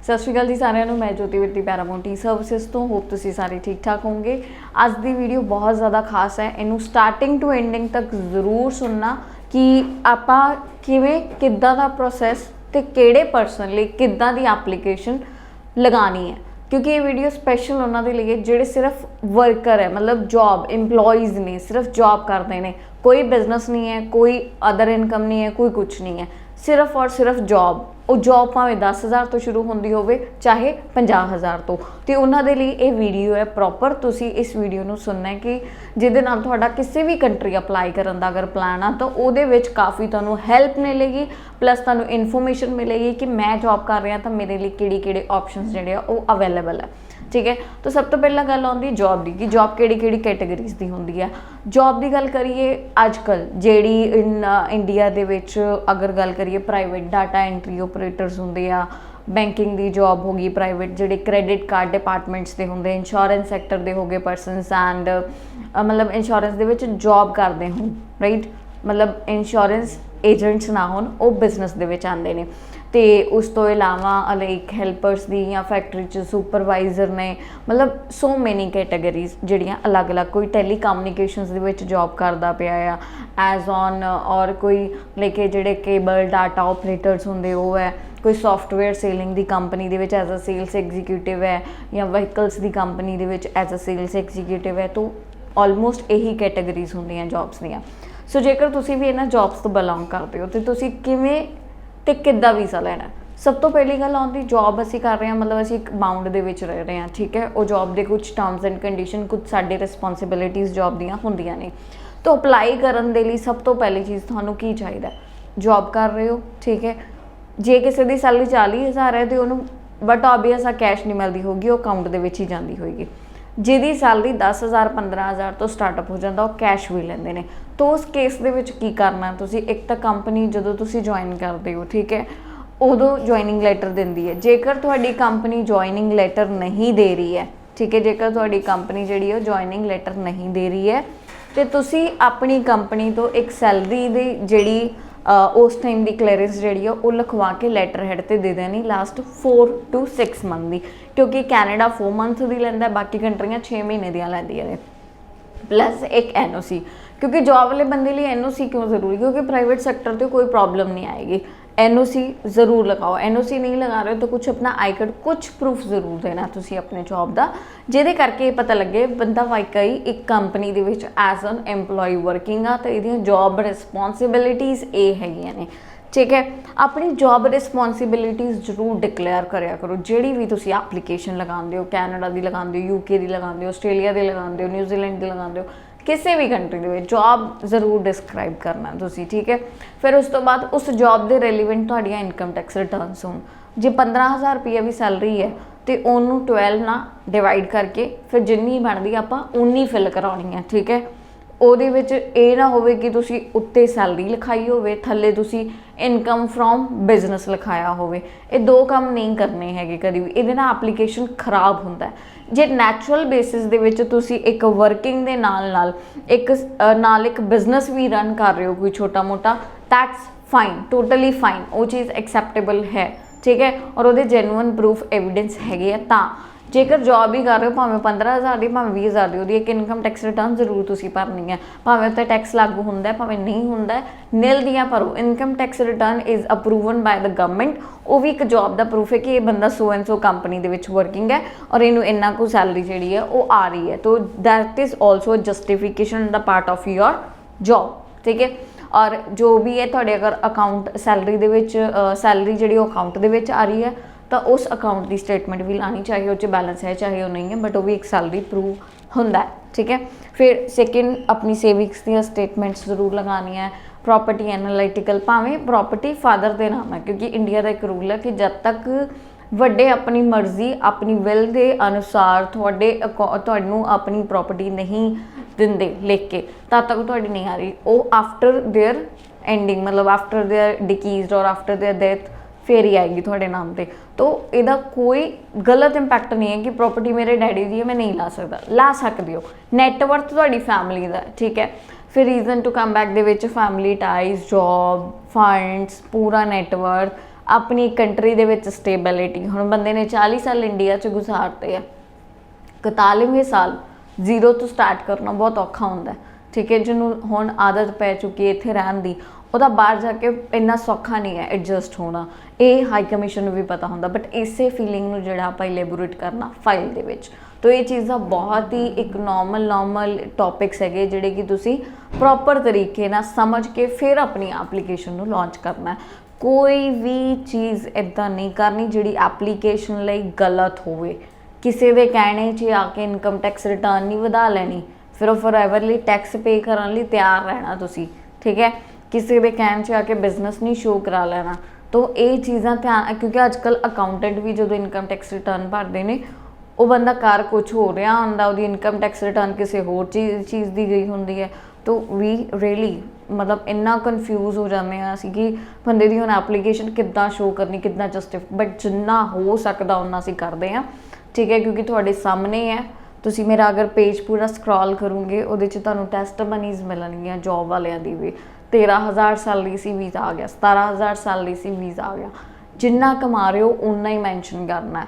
सत श्री अकाल जी सारिਆਂ ਨੂੰ मैं ज्योति विट्टी पैरामोंटी सर्विसेज तो होप तुसी सारे ठीक ठाक होंगे। अज की वीडियो बहुत ज़्यादा खास है, इनू स्टार्टिंग टू एंडिंग तक जरूर सुनना कि आपां किवें किद्दां दा प्रोसैस ते किहड़े पर्सन लई किद्दां दी एप्लीकेशन लगानी है, क्योंकि ये वीडियो स्पैशल उन्होंने लिए है जिहड़े सिर्फ वर्कर है, मतलब जॉब एम्पलॉयज़ ने, सिर्फ जॉब करते हैं, कोई बिजनेस नहीं है, कोई अदर इनकम नहीं है, कोई कुछ नहीं है, सिर्फ और सिर्फ जॉब। वो जॉब भावें 10,000 तो शुरू होंदी होवे चाहे 50,000 तो उन्होंने लिए ये वीडियो है प्रॉपर। तुसी इस वीडियो नू सुनना है कि जिहदे नाल तुहाडा किसी भी कंट्री अप्लाई करन दा अगर प्लान आ तो उहदे विच काफ़ी तुहानूं हैल्प मिलेगी, प्लस तुहानूं इन्फॉर्मेशन मिलेगी कि मैं जॉब कर रहा तो मेरे लिए किहड़े-किहड़े ऑप्शनस जिहड़े आ वो अवेलेबल है। ठीक है, तो सब तो पहला गल आउंदी जॉब की कि जॉब किहड़ी-किहड़ी कैटेगरीज की होंदी है। जॉब की गल करिए अजकल जिहड़ी इंडिया दे विच अगर गल करिए प्राइवेट डाटा एंट्री ऑपरेटर्स होंदे आ, बैंकिंग की जॉब होगी, प्राइवेट जिहड़े क्रेडिट कार्ड डिपार्टमेंट्स के होंदे, इंश्योरेंस सैक्टर के हो गए परसनस एंड मतलब इंश्योरेंस दे विच जॉब करते हो, राइट, मतलब इंश्योरेंस एजेंट्स ना होन वो बिजनेस दे विच आंदे ने। तो उस तो इलावा लाइक हैल्पर्स दी या फैक्ट्री च सुपरवाइजर ने, मतलब सो मैनी कैटेगरीज जिहड़ियां अलग अलग, कोई tally communications they which job करदा पिया आ एज ऑन, और कोई लेके जिहड़े केबल डाटा ऑपरेटर्स होंदे वो है, कोई सॉफ्टवेयर सेलिंग दी कंपनी दे विच एज अ सेल्स एग्जीक्यूटिव है, या व्हीकल्स दी कंपनी दे विच एज अ सेल्स एग्जीक्यूटिव है। तो ऑलमोस्ट यही कैटेगरीज होंदियां जॉब्स दियां। सो जेकर तुसी भी इन्हां जॉब्स तो बिलोंग करते हो तो तुसी किवें ते किद्दां वीज़ा लेना। सब तो पहली गल आउंदी जॉब असीं कर रहे हैं, मतलब असीं एक बाउंड दे विच रह रहे हैं, ठीक है। वो जॉब के कुछ टर्म्स एंड कंडीशन, कुछ साडे रिस्पोंसिबिलिटीज़ जॉब दियां होंदियां ने। तो अप्लाई करन दे लई सब तो पहली चीज़ तुहानूं की चाहिदा, जॉब कर रहे हो, ठीक है। जे किसी की सैलरी 40,000 है तो उन्होंने बट ऑबवियस आ कैश नहीं मिलती होगी, वो अकाउंट दे विच ही जाती होएगी। जिहदी सैलरी 10,000 15,000 तो स्टार्टअप हो जाता, वो कैश भी लेंदे ने। तो उस केस दे विच की करना, तुसी एक तो कंपनी जदों तुसी ज्वाइन करते हो, ठीक है, उदों ज्वाइनिंग लैटर दिंदी है। जेकर तुहाडी कंपनी ज्वाइनिंग लैटर नहीं दे रही है, ठीक है, जेकर तुहाडी कंपनी जिहड़ी है ज्वाइनिंग लैटर नहीं दे रही है तो तुसी अपनी कंपनी तो एक सैलरी दी जिहड़ी उस टाइम की क्लीयरेंस जी वो लिखवा के लैटर हैड से दे देनी लास्ट 4 to 6 मंथ की, क्योंकि कैनेडा 4 मंथ की लैंदा, बाकी कंट्रियां 6 महीने दियां लैंदियां ने, प्लस एक NOC। क्योंकि जॉब वाले बंदे लिए NOC क्यों जरूरी, क्योंकि प्राइवेट सैक्टर तो कोई प्रॉब्लम नहीं आएगी। NOC जरूर लगाओ, NOC नहीं लगा रहे हो तो कुछ अपना आई कार्ड, कुछ प्रूफ जरूर देना तुसी अपने जॉब का, जिहदे करके पता लगे बंदा वाकई एक कंपनी दे विच एज एन एम्पलॉय वर्किंग आ, तो इहदियां जॉब रिस्पोंसिबिलिटीज़ ये हैगियां ने, ठीक है। अपनी जॉब रिस्पोंसिबिलिटीज़ जरूर डिक्लेयर करिया करो। जिहड़ी भी तुसी एप्लीकेशन लगांदे हो, कैनेडा की लगांदे हो, UK की लगांदे हो, आस्ट्रेलिया की लगांदे हो, न्यूजीलैंड की लगांदे हो, किसी भी कंट्री के जॉब जरूर डिस्क्राइब करना तुसी, ठीक है। फिर उस तो बाद उस जॉब के रेलीवेंट तुहाडियां इनकम टैक्स रिटर्नस होण। जे 15,000 रुपया भी सैलरी है तो उन्होंने 12 ना डिवाइड करके फिर जिन्नी बनती आपां उन्नी फिल कराउणी है, ठीक है। ਉਹਦੇ ਵਿੱਚ ਇਹ ना ਹੋਵੇ कि तुसी उत्ते सैलरी लिखाई होवे, थल्ले तुसी इनकम फ्रॉम बिजनेस लिखाया होवे। ये दो काम नहीं करने हैगे कभी भी, इहदे नाल एप्लीकेशन खराब हुंदा है। जे नैचुरल बेसिस दे विच तुसी एक वर्किंग दे नाल एक बिजनेस भी रन कर रहे हो कोई छोटा मोटा, दैट्स फाइन, टोटली फाइन, वो चीज़ एक्सैप्टेबल है, ठीक है। और वो जेन्युइन प्रूफ एविडेंस हैगे आ। तां जेकर जॉब ही कर रहे हो भावें 15,000 की भावें 20,000 की, एक इनकम टैक्स रिटर्न जरूर तुसी भरनी है, भावें उत्ते टैक्स लागू होंदा है भावें नहीं होंदा है, निल दियां भरो। Income tax return is approved by the government, वो भी एक जॉब का प्रूफ है कि ये बंदा सो एंड सो कंपनी दे विच वर्किंग है और इनू इन्ना को सैलरी जी है वो आ रही है, तो that is also justification the part of your job, ठीक है। और जो भी है थोड़े अगर अकाउंट सैलरी दे विच सैलरी जी अकाउंट दे विच आ रही है तो उस अकाउंट की स्टेटमेंट भी लानी चाहिए, उस बैलेंस है चाहे वो नहीं है, बट वो भी एक सैलरी प्रूव होंदा है, ठीक है। फिर सेकेंड अपनी सेविंग्स दी स्टेटमेंट्स जरूर लगानी है। प्रॉपर्टी एनालिटिकल, भावें प्रॉपर्टी फादर के नाम है, क्योंकि इंडिया का एक रूल है कि जब तक वड्डे अपनी मर्जी अपनी विल के अनुसार तुहानूं अपनी प्रॉपर्टी नहीं दिंदे लिख के, तद तक तुहाडी नहीं आ रही, वो आफ्टर देयर एंडिंग, मतलब आफ्टर देयर डिकीज और आफ्टर देयर डेथ फिर ही आएगी थोड़े नाम पे। तो इसका कोई गलत इंपैक्ट नहीं है कि प्रॉपर्टी मेरे डैडी की है मैं नहीं ला सकता, ला सकते हो। नैटवर्थ थोड़ी फैमिली का, ठीक है। फिर reason to come back the which family ties, job, funds, पूरा नैटवर्थ, ਆਪਣੀ ਕੰਟਰੀ ਦੇ ਵਿੱਚ ਸਟੇਬਿਲਿਟੀ। ਹੁਣ ਬੰਦੇ ਨੇ 40 ਸਾਲ ਇੰਡੀਆ 'ਚ ਗੁਜ਼ਾਰਤੇ ਆ, 41ਵੇਂ ਸਾਲ ਜ਼ੀਰੋ ਤੋਂ ਸਟਾਰਟ ਕਰਨਾ ਬਹੁਤ ਔਖਾ ਹੁੰਦਾ, ਠੀਕ ਹੈ। ਜਿਹਨੂੰ ਹੁਣ ਆਦਤ ਪੈ ਚੁੱਕੀ ਹੈ ਇੱਥੇ ਰਹਿਣ ਦੀ, ਉਹਦਾ ਬਾਹਰ ਜਾ ਕੇ ਇੰਨਾ ਸੌਖਾ ਨਹੀਂ ਹੈ ਐਡਜਸਟ ਹੋਣਾ। ਇਹ ਹਾਈ ਕਮਿਸ਼ਨ ਨੂੰ ਵੀ ਪਤਾ ਹੁੰਦਾ, ਬਟ ਇਸੇ ਫੀਲਿੰਗ ਨੂੰ ਜਿਹੜਾ ਆਪਾਂ ਇਲੈਬੋਰੇਟ ਕਰਨਾ ਫਾਈਲ ਦੇ ਵਿੱਚ। ਤੋ ਇਹ ਚੀਜ਼ਾਂ ਬਹੁਤ ਹੀ ਇੱਕ ਨੋਰਮਲ ਟੌਪਿਕਸ ਹੈਗੇ ਜਿਹੜੇ ਕਿ ਤੁਸੀਂ ਪ੍ਰੋਪਰ ਤਰੀਕੇ ਨਾਲ ਸਮਝ ਕੇ ਫਿਰ ਆਪਣੀ ਐਪਲੀਕੇਸ਼ਨ ਨੂੰ ਲਾਂਚ ਕਰਨਾ ਹੈ। ਕੋਈ ਵੀ ਚੀਜ਼ ਇੱਦਾਂ ਨਹੀਂ ਕਰਨੀ ਜਿਹੜੀ ਐਪਲੀਕੇਸ਼ਨ ਲਈ ਗਲਤ ਹੋਵੇ। ਕਿਸੇ ਦੇ ਕਹਿਣੇ 'ਚ ਆ ਕੇ ਇਨਕਮ ਟੈਕਸ ਰਿਟਰਨ ਨਹੀਂ ਵਧਾ ਲੈਣੀ, ਫਿਰ ਉਹ ਫੋਰਐਵਰਲੀ ਟੈਕਸ ਪੇ ਕਰਨ ਲਈ ਤਿਆਰ ਰਹਿਣਾ ਤੁਸੀਂ, ਠੀਕ ਹੈ। ਕਿਸੇ ਦੇ ਕਹਿਣ 'ਚ ਆ ਕੇ ਬਿਜ਼ਨਸ ਨਹੀਂ ਸ਼ੋ ਕਰਾ ਲੈਣਾ। ਤੋ ਇਹ ਚੀਜ਼ਾਂ ਧਿਆਨ, ਕਿਉਂਕਿ ਅੱਜ ਕੱਲ੍ਹ ਅਕਾਊਂਟੈਂਟ ਵੀ ਜਦੋਂ ਇਨਕਮ ਟੈਕਸ ਰਿਟਰਨ ਭਰਦੇ ਨੇ, ਉਹ ਬੰਦਾ ਕਰ ਕੁਛ ਹੋ ਰਿਹਾ ਹੁੰਦਾ, ਉਹਦੀ ਇਨਕਮ ਟੈਕਸ ਰਿਟਰਨ ਕਿਸੇ ਹੋਰ ਚੀਜ਼ ਦੀ ਗਈ ਹੁੰਦੀ ਹੈ। ਤੋ ਵੀ ਰੀਅਲੀ ਮਤਲਬ ਇੰਨਾ ਕਨਫਿਊਜ਼ ਹੋ ਜਾਂਦੇ ਹਾਂ ਅਸੀਂ ਕਿ ਬੰਦੇ ਦੀ ਹੁਣ ਐਪਲੀਕੇਸ਼ਨ ਕਿੱਦਾਂ ਸ਼ੋ ਕਰਨੀ, ਕਿੱਦਾਂ ਬਟ ਜਿੰਨਾ ਹੋ ਸਕਦਾ ਉਨਾ ਅਸੀਂ ਕਰਦੇ ਹਾਂ, ਠੀਕ ਹੈ। ਕਿਉਂਕਿ ਤੁਹਾਡੇ ਸਾਹਮਣੇ ਹੈ, ਤੁਸੀਂ ਮੇਰਾ ਅਗਰ ਪੇਜ ਪੂਰਾ ਸਕਰੋਲ ਕਰੋਗੇ ਉਹਦੇ 'ਚ ਤੁਹਾਨੂੰ ਟੈਸਟਮਨੀਜ਼ ਮਿਲਣਗੀਆਂ ਜੋਬ ਵਾਲਿਆਂ ਦੀ ਵੀ। 13,000 ਸੈਲਰੀ ਸੀ, ਵੀਜ਼ਾ ਆ ਗਿਆ। 17,000 ਸੈਲਰੀ ਸੀ, ਵੀਜ਼ਾ ਆ ਗਿਆ। ਜਿੰਨਾ ਕਮਾ ਰਹੇ ਹੋ ਉਨਾ ਹੀ ਮੈਂਸ਼ਨ ਕਰਨਾ ਹੈ,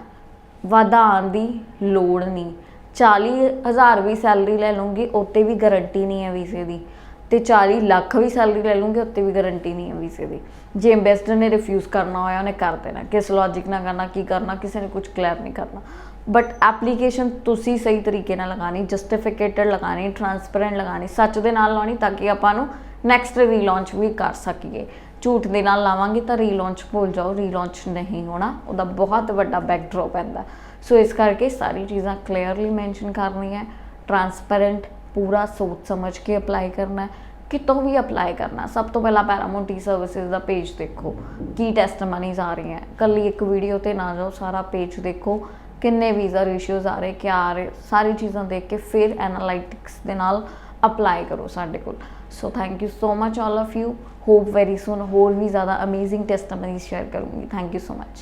ਵਧਾਉਣ ਦੀ ਲੋੜ ਨਹੀਂ। 40,000 ਵੀ ਸੈਲਰੀ ਲੈ ਲੂੰਗੀ ਉੱਤੇ ਵੀ ਗਰੰਟੀ ਨਹੀਂ ਹੈ ਵੀਜ਼ੇ ਦੀ, ਅਤੇ 40 ਲੱਖ ਵੀ ਸੈਲਰੀ ਲੈ ਲੂੰਗੀ ਉੱਤੇ ਵੀ ਗਰੰਟੀ ਨਹੀਂ ਹੈ ਵੀਜ਼ੇ ਦੀ। ਜੇ ਇੰਵੈਸਟਰ ਨੇ ਰਿਫਿਊਜ਼ ਕਰਨਾ ਹੋਇਆ ਉਹਨੇ ਕਰ ਦੇਣਾ, ਕਿਸ ਲੌਜਿਕ ਨਾਲ ਕਰਨਾ, ਕੀ ਕਰਨਾ, ਕਿਸੇ ਨੇ ਕੁਝ ਕਲੀਅਰ ਨਹੀਂ ਕਰਨਾ। ਬਟ ਐਪਲੀਕੇਸ਼ਨ ਤੁਸੀਂ ਸਹੀ ਤਰੀਕੇ ਨਾਲ ਲਗਾਉਣੀ, ਜਸਟੀਫਿਕੇਟਡ ਲਗਾਉਣੀ, ਟਰਾਂਸਪੇਰੈਂਟ ਲਗਾਉਣੀ, ਸੱਚ ਦੇ ਨਾਲ ਲਾਉਣੀ, ਤਾਂ ਕਿ ਆਪਾਂ ਨੂੰ ਨੈਕਸਟ ਰੀਲਾਂਚ ਵੀ ਕਰ ਸਕੀਏ। ਝੂਠ ਦੇ ਨਾਲ ਲਾਵਾਂਗੇ ਤਾਂ ਰੀਲਾਂਚ ਭੁੱਲ ਜਾਓ, ਰੀਲਾਂਚ ਨਹੀਂ ਹੋਣਾ, ਉਹਦਾ ਬਹੁਤ ਵੱਡਾ ਬੈਕਡ੍ਰੌਪ ਪੈਂਦਾ। ਸੋ ਇਸ ਕਰਕੇ ਸਾਰੀ ਚੀਜ਼ਾਂ ਕਲੀਅਰਲੀ ਮੈਂਸ਼ਨ ਕਰਨੀਆਂ, ਟਰਾਂਸਪੇਰੈਂਟ ਪੂਰਾ ਸੋਚ ਸਮਝ ਕੇ ਅਪਲਾਈ ਕਰਨਾ। ਕਿਤੋਂ ਵੀ ਅਪਲਾਈ ਕਰਨਾ, ਸਭ ਤੋਂ ਪਹਿਲਾਂ ਪੈਰਾਮਾਉਂਟ ਈ ਸਰਵਿਸਿਜ਼ ਦਾ ਪੇਜ ਦੇਖੋ, ਕੀ ਟੈਸਟਮਨੀਜ਼ ਆ ਰਹੀਆਂ। ਇਕੱਲੀ ਇੱਕ ਵੀਡੀਓ 'ਤੇ ਨਾ ਜਾਓ, ਸਾਰਾ ਪੇਜ ਦੇਖੋ, ਕਿੰਨੇ ਵੀਜ਼ਾ ਰੇਸ਼ੀਓਜ਼ ਆ ਰਹੇ, ਕਿਆ ਆ ਰਹੇ, ਸਾਰੀ ਚੀਜ਼ਾਂ ਦੇਖ ਕੇ ਫਿਰ ਐਨਾਲਾਈਟਿਕਸ ਦੇ ਨਾਲ ਅਪਲਾਈ ਕਰੋ ਸਾਡੇ ਕੋਲ। So thank you so much all of you. Hop very soon ਹੋਰ ਵੀ ਜ਼ਿਆਦਾ ਅਮੇਜ਼ਿੰਗ ਟੈਸਟਮਨੀਜ਼ ਸ਼ੇਅਰ ਕਰੂੰਗੀ। Thank you so much.